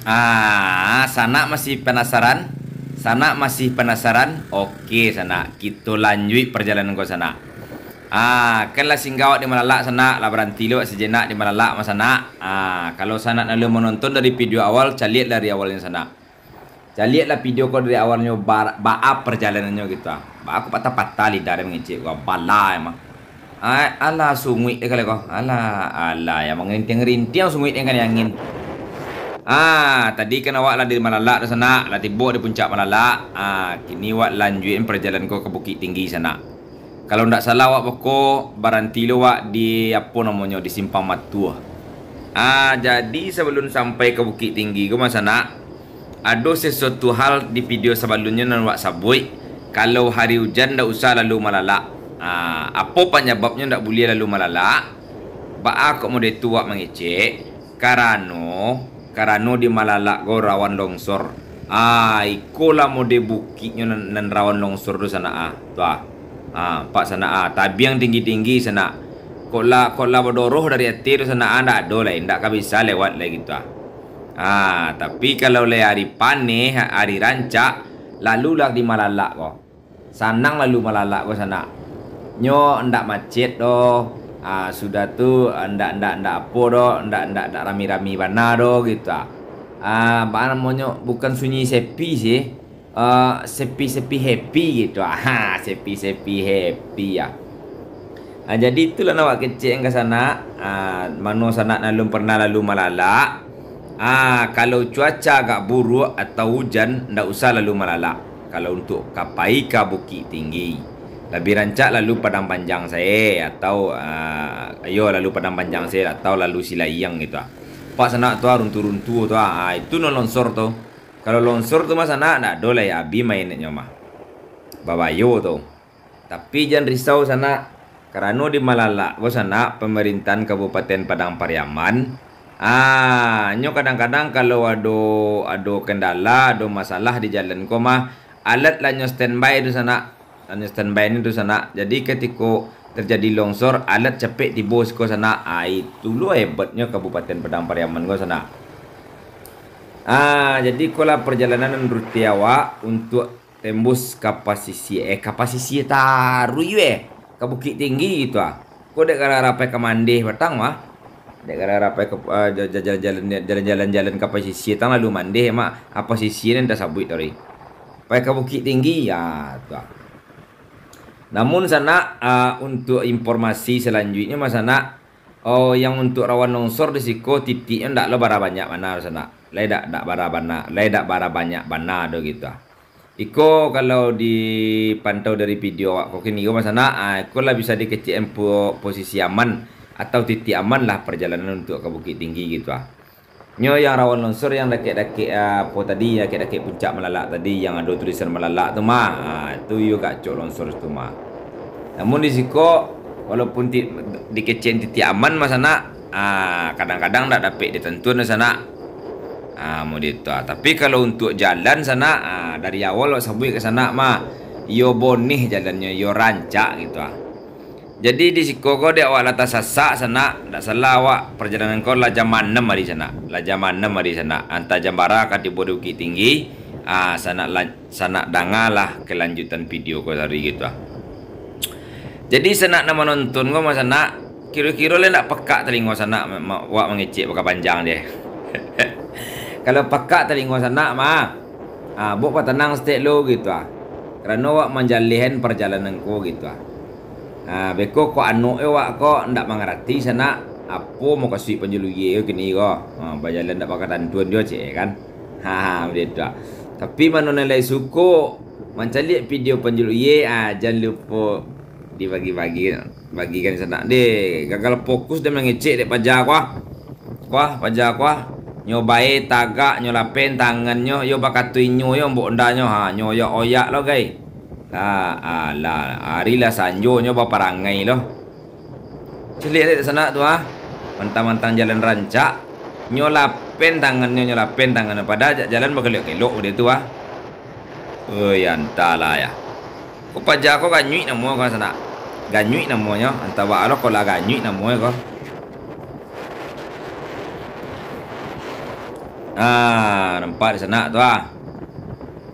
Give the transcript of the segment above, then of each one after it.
Sana masih penasaran? Sana masih penasaran? Oke, sana kita lanjut perjalanan kau sana. Kan lah singgawat di Malalak sana, lah berhenti lu sejenak di Malalak mas sana. Kalau sana nak menonton dari video awal, caliat dari awalnya sana. Caliatlah video kau dari awalnya baap perjalanannya gitu. Aku patah-patah lidah dia mengecek gua bala emang. Alah sungguh kali kau. Alah ya menginting-rinting sungguh kan angin. Tadi kan awak lah di Malalak di sana, lah tiba di puncak Malalak. Kini awak lanjutin perjalanan kau ke Bukit Tinggi sana. Kalau ndak salah awak pokok baranti lo awak di apa namanya di Simpang Matua. Jadi sebelum sampai ke Bukit Tinggi kau masa nak ada sesuatu hal di video sebelumnya nan awak sabui. Kalau hari hujan ndak usah lalu Malalak. Apa penyebabnya ndak boleh lalu Malalak? Ba aku mau detu awak mengecek karena di Malalak go rawan longsor. Ikolah mode bukitnya nan rawan longsor tu sana pak sana tabiang tinggi-tinggi sana. Kok lah berdoroh dari hati tu sana ndak ada lah, ndak bisa lewat lagi gitu. Tapi kalau le hari panih, hari rancak, lalulah di Malalak kok. Sanang lalu Malalak kok sana. Nyo ndak macet doh. Sudah tu ndak apa doh, ndak rami-rami bana doh gitu. Apa namanya bukan sunyi sepi sih. Sepi-sepi happy gitu. Sepi-sepi happy ya. Jadi itulah awak kecil yang ke sana. Mano sana belum pernah lalu Malalak. Kalau cuaca agak buruk atau hujan, ndak usah lalu Malalak. Kalau untuk kapai ke Bukit Tinggi, lebih rancak lalu Padang Panjang saya atau lalu Padang Panjang saya atau lalu Silayang gitu. Pak sana tu runtuh-runtuh tu. Itu no longsor tu. Kalau longsor tu mas sana nak dole ya abi mainnya mah. Babayo tu. Tapi jangan risau sana karena di Malalak gua sana pemerintahan Kabupaten Padang Pariaman. Nyo kadang-kadang kalau ada kendala, ada masalah di jalan ko mah alat lah nyo standby di sana. Hanya standby ini tu sana. Jadi ketika terjadi longsor, alat cepet di bos ko sana. Itu lo hebatnya Kabupaten Padang Pariaman ko sana. Jadi kalau perjalanan menurut awak untuk tembus kapasisi taruh ke Bukit Tinggi gitu Kau dek rapai ke Mandeh batang mah. Dek rapai ke jalan-jalan kapasisi tang lalu Mandeh mak apa sisi ni dah sabut tadi. Pai ke Bukit Tinggi ya tu. Namun sana untuk informasi selanjutnya mas sana yang untuk rawan longsor di siko titiknya ndak lo bara banyak mana sana. Ledak bara banyak bana do gitu. Iko kalau dipantau dari video kok kini mas sana iko lah bisa dikecil posisi aman atau titik aman lah perjalanan untuk ke Bukit Tinggi gitu Nyo yang rawan longsor yang daki-daki apa tadi daki-daki puncak Malalak tadi yang ada tulisan Malalak tu mah itu juga cok longsor tu mah. Namun di siko walaupun dikecil titik aman mas sana kadang-kadang tak dapat ditentukan sana mau itu. Tapi kalau untuk jalan sana dari awal sampai ke sana mah yo bonih jalannya yo rancak gitu Jadi di siko kau dia awak latas sasak sana, tak salah awak perjalanan kau lah jam 6 hari sana. Lah jam 6 hari sana. Antar jam bara kat di Bukit Tinggi. Sana dangalah kelanjutan video kau hari gitu Jadi sana nama nonton kau masa nak kira-kira le nak pekak telinga sana awak mengecek pakai panjang dia. Kalau pekak telinga sana mah buat tenang stek lo gitu Kerana awak menjalihan perjalanan kau gitu beko ko anu awak ko ndak mengerti sana apa mau kasih penjeluye kini ko berjalan ndak pakai tantuan dia cek kan begitu tapi mana nilai suku mencari video penjeluye jangan lupa bagikan sana deh gagal fokus dia mengecek dek pajak pajak nyobai tagak nyolapen tangannya yo bakatuinyo yo mbok ndanya nyo yo oyak lo guys hari lah sanjo nyo parangai loh. Celik di sana tu Mantang-mantang jalan rancak nyolapen tangannya pada jalan berkelok-kelok dia tu entahlah ya. Kau pajak kau ganyui nama kau sana. Ganyui namanya. Entah apa kau lah ganyui namanya kau. Nampak di sana tu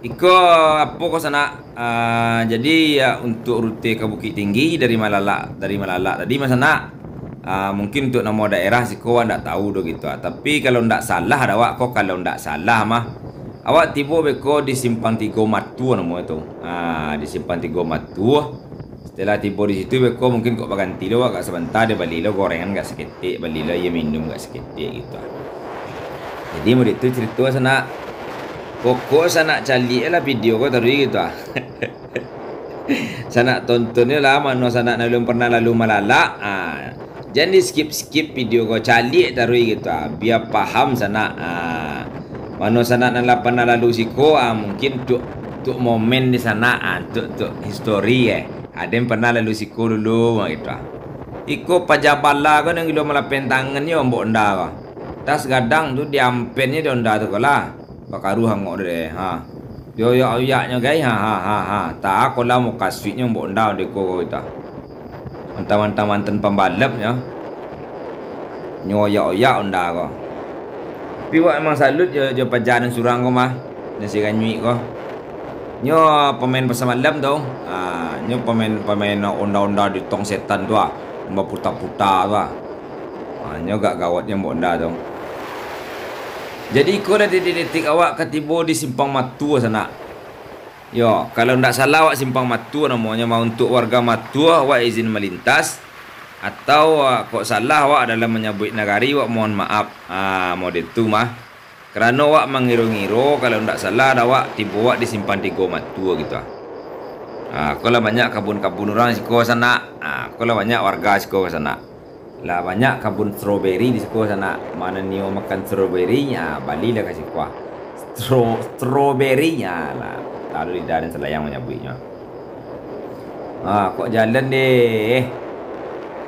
Iko apa kau sana? Jadi ya untuk rute ke Bukit Tinggi dari Malalak tadi mas sana. Mungkin untuk nama daerah sih kau ndak tahu do gitu. Tapi kalau ndak salah ada awak kau kalau ndak salah mah awak tiba beko di Simpang Tiga Matu nama itu. Di Simpang Tiga Matu. Setelah tiba di situ beko mungkin kau berganti lo agak sebentar dia beli lo gorengan gak seketik, beli lo ya minum gak seketik gitu. Jadi mau itu cerita sana. Pokok sana cari lah video kau tadi gitu Sana tontonnya lah mana sana belum pernah lalu Malalak. Jangan di skip video kau cari taruh gitu biar paham sana. Mana sana nak pernah lalu siko mungkin untuk momen di sana untuk history ada yang pernah lalu siko dulu gitu. Iko pajabala kau yang gilo malapen tangannya mbok nda kau. Tas gadang tu diampennya dia nda tu kau lah. Bakaru hangok deh yo ayaknya guys tak aku lah mau kasihnya mbok nda deko kita mantap mantan pembalapnya nyoya nda ko tapi wak emang salut jo pajanan surang ko mah nasi kanyui ko nyo pemain pasal malam tu nyo pemain onda di tong setan tu mbak puta tu nyo gak gawatnya mbok nda tu. Jadi kau dah detik awak ketiba di Simpang Matu sana. Yo, kalau ndak salah awak Simpang Matu namanya mau untuk warga Matu awak izin melintas atau kok salah awak adalah menyebut nagari awak mohon maaf. Mau itu mah. Kerana awak mengiro-ngiro kalau ndak salah awak tiba awak di Simpang Tiga Matu gitu. Kalau banyak kebun-kebun orang siko sana. Kalau banyak warga siko sana. Lah banyak kebun strawberry di sekolah sana. Mana Nio makan strawberry-nya, Bali lah kasih kuah. Strawberry-nya lah. Lalu lidah dan selayang menyebutnya. Kok jalan deh.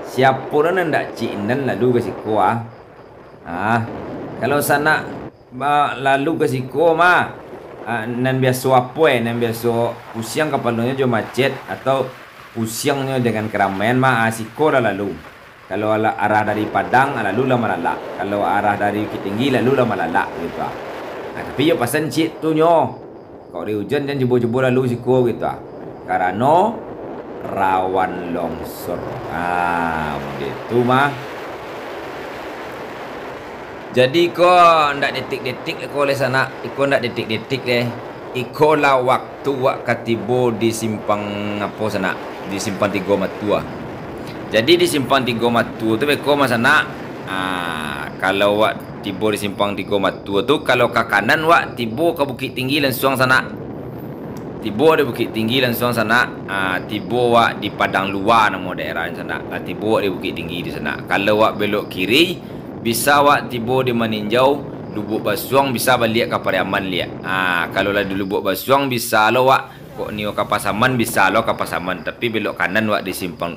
Siapa nak ndak cinan lalu kasih kuah. Kalau sana lalu kasih kuah mah nan biasa apa nan biasa usiang kapalnya jo macet atau usiangnya dengan keramaian mah siko lah lalu. Kalau arah dari Padang lalu lah Malalak. Kalau arah dari Bukit Tinggi lalu lah Malalak gitu. Tapi yo pasan cik tu nyo. Kalau di hujan jangan jebol-jebol lalu siko gitu. Karena rawan longsor. Begitu mah. Jadi kau ndak detik-detik kau oleh sana. Iko ndak detik-detik deh. Iko lah waktu wak katibo di simpang apa sana. Di Simpang Tiga Matu. Jadi di Simpang Tiga Matu tu beko masa nak kalau wak tiba di Simpang Tiga Matu tu kalau ke kanan wak tiba ke Bukit Tinggi langsung sana. Tiba di Bukit Tinggi langsung sana. Tiba wak di Padang Luar nama daerah di sana. Tiba di Bukit Tinggi di sana. Kalau wak belok kiri bisa wak tiba di Meninjau Lubuk Basuang bisa balik ke Pariaman liat. Kalau lah di Lubuk Basuang bisa lo wak kok Nio Kapasaman bisa lo Kapasaman tapi belok kanan wak di simpang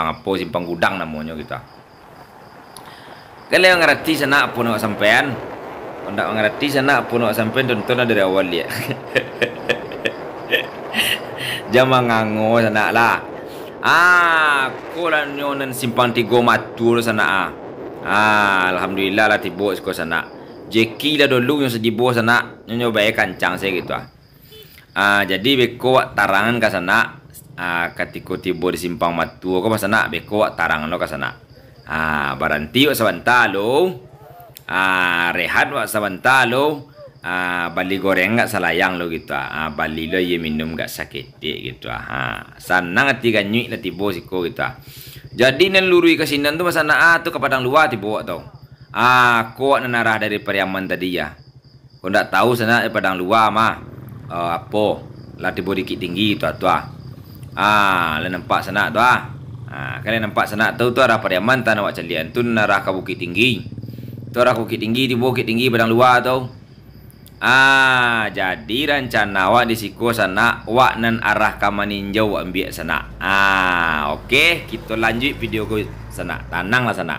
apa simpang gudang namanya gitu. Kalau yang ngerti sana apa nak sampean, kalau tak ngerti sana apa nak sampean tonton dari awal dia. Jangan ngango sana lah. Aku lah Nio nan Simpang Tiga Matu sana. Alhamdulillah lah tiba sekolah sana. Jeki lah dulu yang sedibo sana nyo baik kancang saya gitu. Jadi beko wak tarangan ke sana. Ketika tiba di Simpang Matu aku pas sana beko wak tarangan lo ke sana. Berhenti wak sebentar lo. Rehat wak sebentar lo. Bali goreng gak salayang lo gitu. Bali lo ye minum gak sakit gitu. Senang hati ganyuk lah tiba siko gitu. Jadi nan lurui ke sinan tu pas sana tu ke Padang Luar tiba wak tau. Aku wak nanarah dari Pariaman tadi ya. Kau ndak tahu sana di Padang Luar mah. Apa lah tiba di Bukit Tinggi tu lah nampak sana tu kalian nampak sana tu arah Pariaman tanah wak calian tu arah ke Bukit Tinggi tu arah Bukit Tinggi tiba Bukit Tinggi Padang Luar tu jadi rencana wak di siku sana wak nan arah ke Meninjau wak ambil sana. Okey kita lanjut video ku sana tanang lah sana.